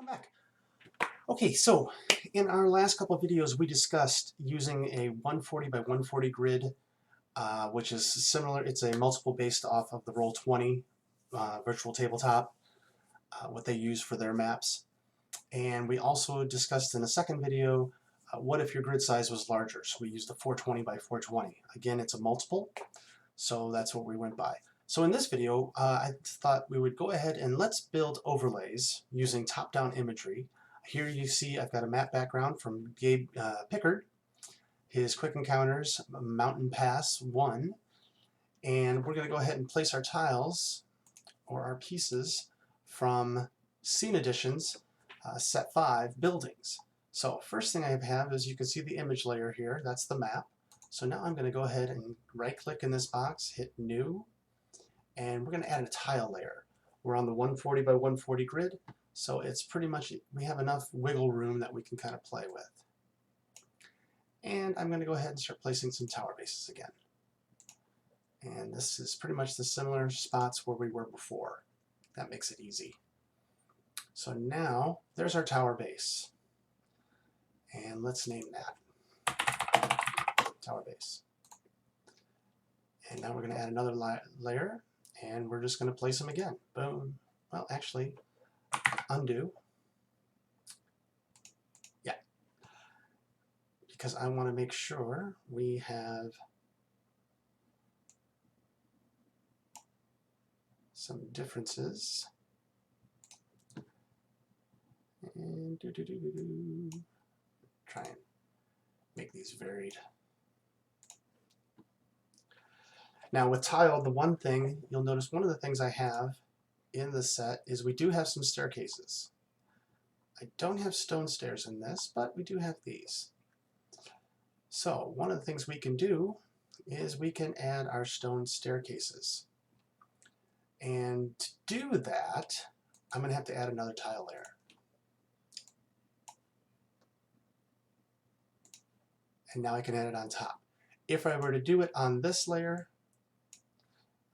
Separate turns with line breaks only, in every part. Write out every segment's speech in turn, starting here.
Welcome back. Okay, so in our last couple of videos we discussed using a 140 by 140 grid, which is similar. It's a multiple based off of the Roll20 virtual tabletop, what they use for their maps. And we also discussed in a second video, what if your grid size was larger? So we used the 420 by 420. Again, it's a multiple, so that's what we went by. So in this video, I thought we would go ahead and let's build overlays using top-down imagery. Here you see I've got a map background from Pickard, his Quick Encounters Mountain Pass 1, and we're going to go ahead and place our tiles or our pieces from Scene Additions Set 5 Buildings. So first thing I have is you can see the image layer here, that's the map. So now I'm going to go ahead and right-click in this box, hit New, and we're going to add a tile layer. We're on the 140 by 140 grid, so it's pretty much, we have enough wiggle room that we can kind of play with. And I'm going to go ahead and start placing some tower bases again. And this is pretty much the similar spots where we were before. That makes it easy. So now, there's our tower base. And let's name that tower base. And now we're going to add another layer, and we're just going to place them again. Boom. Well, actually, undo. Yeah. Because I want to make sure we have some differences. And try and make these varied. Now with tile, the one thing you'll notice, one of the things I have in the set is we do have some staircases. I don't have stone stairs in this, but we do have these. So one of the things we can do is we can add our stone staircases. And to do that, I'm going to have to add another tile layer. And now I can add it on top. If I were to do it on this layer,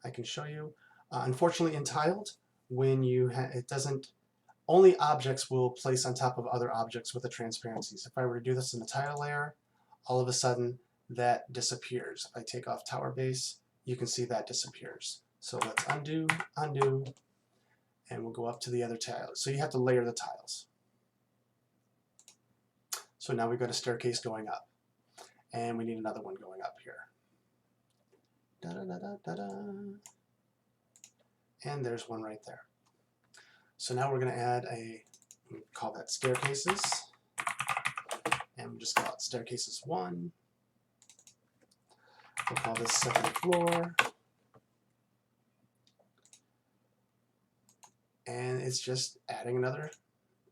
I can show you. Unfortunately, in tiled, when you it doesn't, only objects will place on top of other objects with the transparencies. If I were to do this in the tile layer, all of a sudden that disappears. If I take off tower base, you can see that disappears. So let's undo, undo, and we'll go up to the other tiles. So you have to layer the tiles. So now we've got a staircase going up, and we need another one going up here. Da, da, da, da, da. And there's one right there. So now we're going to add we call that staircases, and we'll just call it staircases 1. We'll call this second floor, and it's just adding another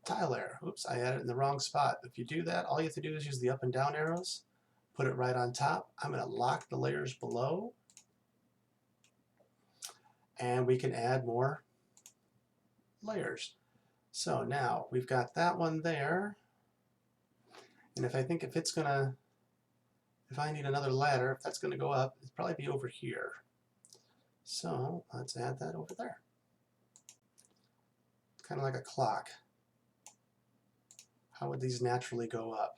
tile layer. Oops, I added it in the wrong spot. If you do that, all you have to do is use the up and down arrows, put it right on top. I'm going to lock the layers below, and we can add more layers. So now we've got that one there, and if I need another ladder, if that's going to go up, it'll probably be over here. So let's add that over there. Kind of like a clock. How would these naturally go up?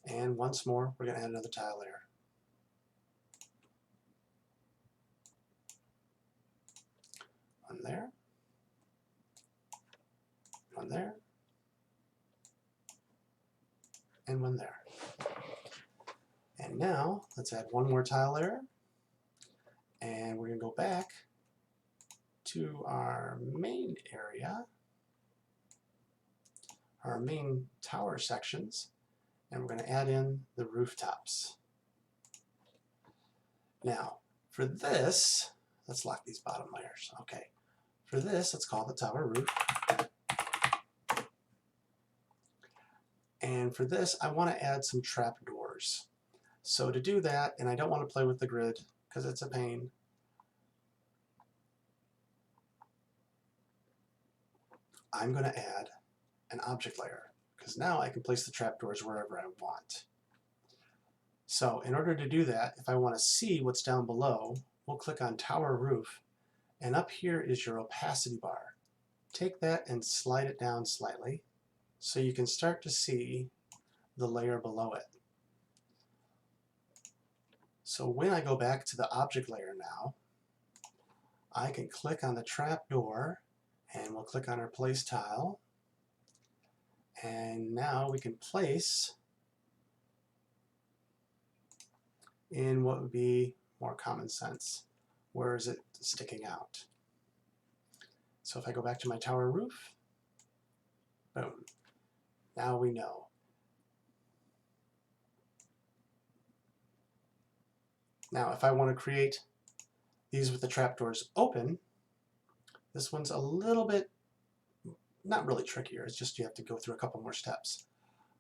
And once more, we're going to add another tile layer. One there, one there, and one there. And now, let's add one more tile layer, and we're going to go back to our main area, our main tower sections, and we're going to add in the rooftops. Now, for this, let's lock these bottom layers. Okay. For this, let's call the tower roof. And for this, I want to add some trapdoors. So to do that, and I don't want to play with the grid because it's a pain, I'm going to add an object layer because now I can place the trapdoors wherever I want. So in order to do that, if I want to see what's down below, we'll click on Tower Roof, And up here is your opacity bar. Take that and slide it down slightly so you can start to see the layer below it. So when I go back to the object layer now, I can click on the trapdoor and we'll click on our place tile. And now we can place in what would be more common sense. Where is it sticking out? So if I go back to my tower roof, boom, now we know. Now if I want to create these with the trapdoors open, this one's a little bit, not really trickier, it's just you have to go through a couple more steps.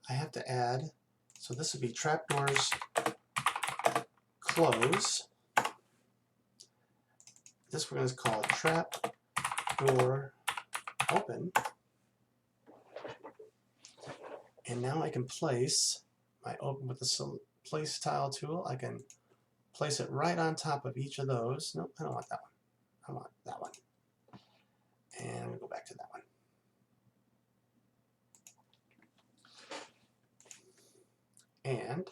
I have to add, so this would be trapdoors close. This we're going to call trapdoor open. And now I can place my open with the place tile tool. I can place it right on top of each of those. Nope, I don't want that one. I want that one. And we'll go back to that one. And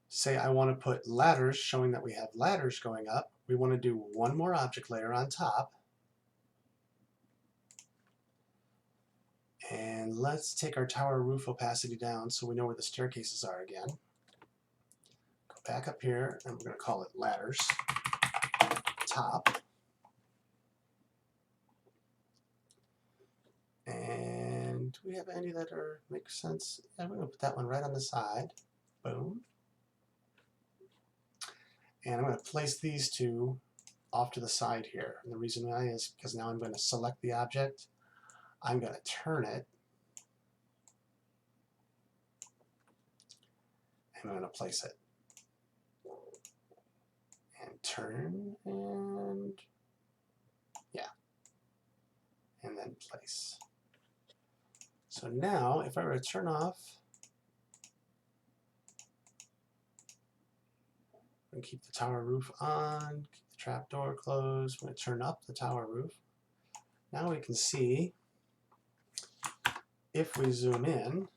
say I want to put ladders, showing that we have ladders going up. We want to do one more object layer on top. And let's take our tower roof opacity down so we know where the staircases are again. Go back up here and we're going to call it ladders top. And do we have any that make sense? Yeah, we're going to put that one right on the side. Boom. And I'm going to place these two off to the side here. And the reason why is because now I'm going to select the object. I'm going to turn it. And I'm going to place it. And turn, and yeah. And then place. So now, if I were to turn off, and keep the tower roof on, keep the trapdoor closed, I'm going to turn up the tower roof. Now we can see, if we zoom in,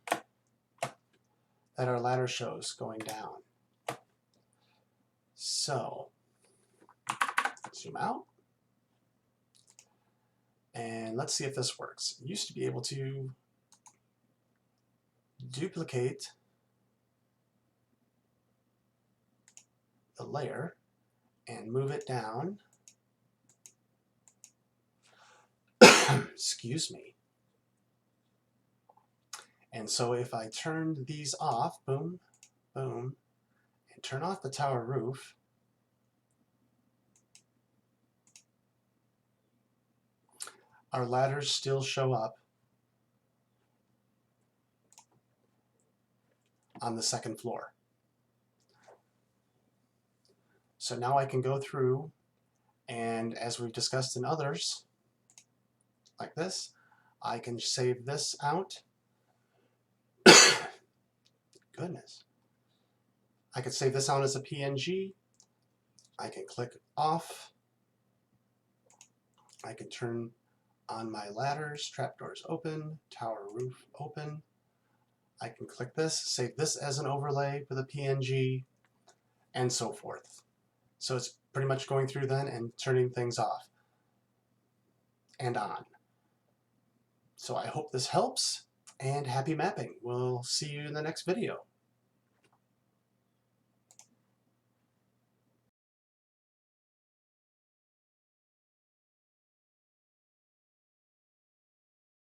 that our ladder shows going down. So, zoom out. And let's see if this works. It used to be able to duplicate the layer and move it down. Excuse me. And so if I turned these off, boom, boom, and turn off the tower roof, our ladders still show up on the second floor. So now I can go through, and as we've discussed in others, like this, I can save this out. Goodness. I could save this out as a PNG. I can click off. I can turn on my ladders, trapdoors open, tower roof open. I can click this, save this as an overlay for the PNG, and so forth. So it's pretty much going through then and turning things off and on. So I hope this helps, and happy mapping. We'll see you in the next video.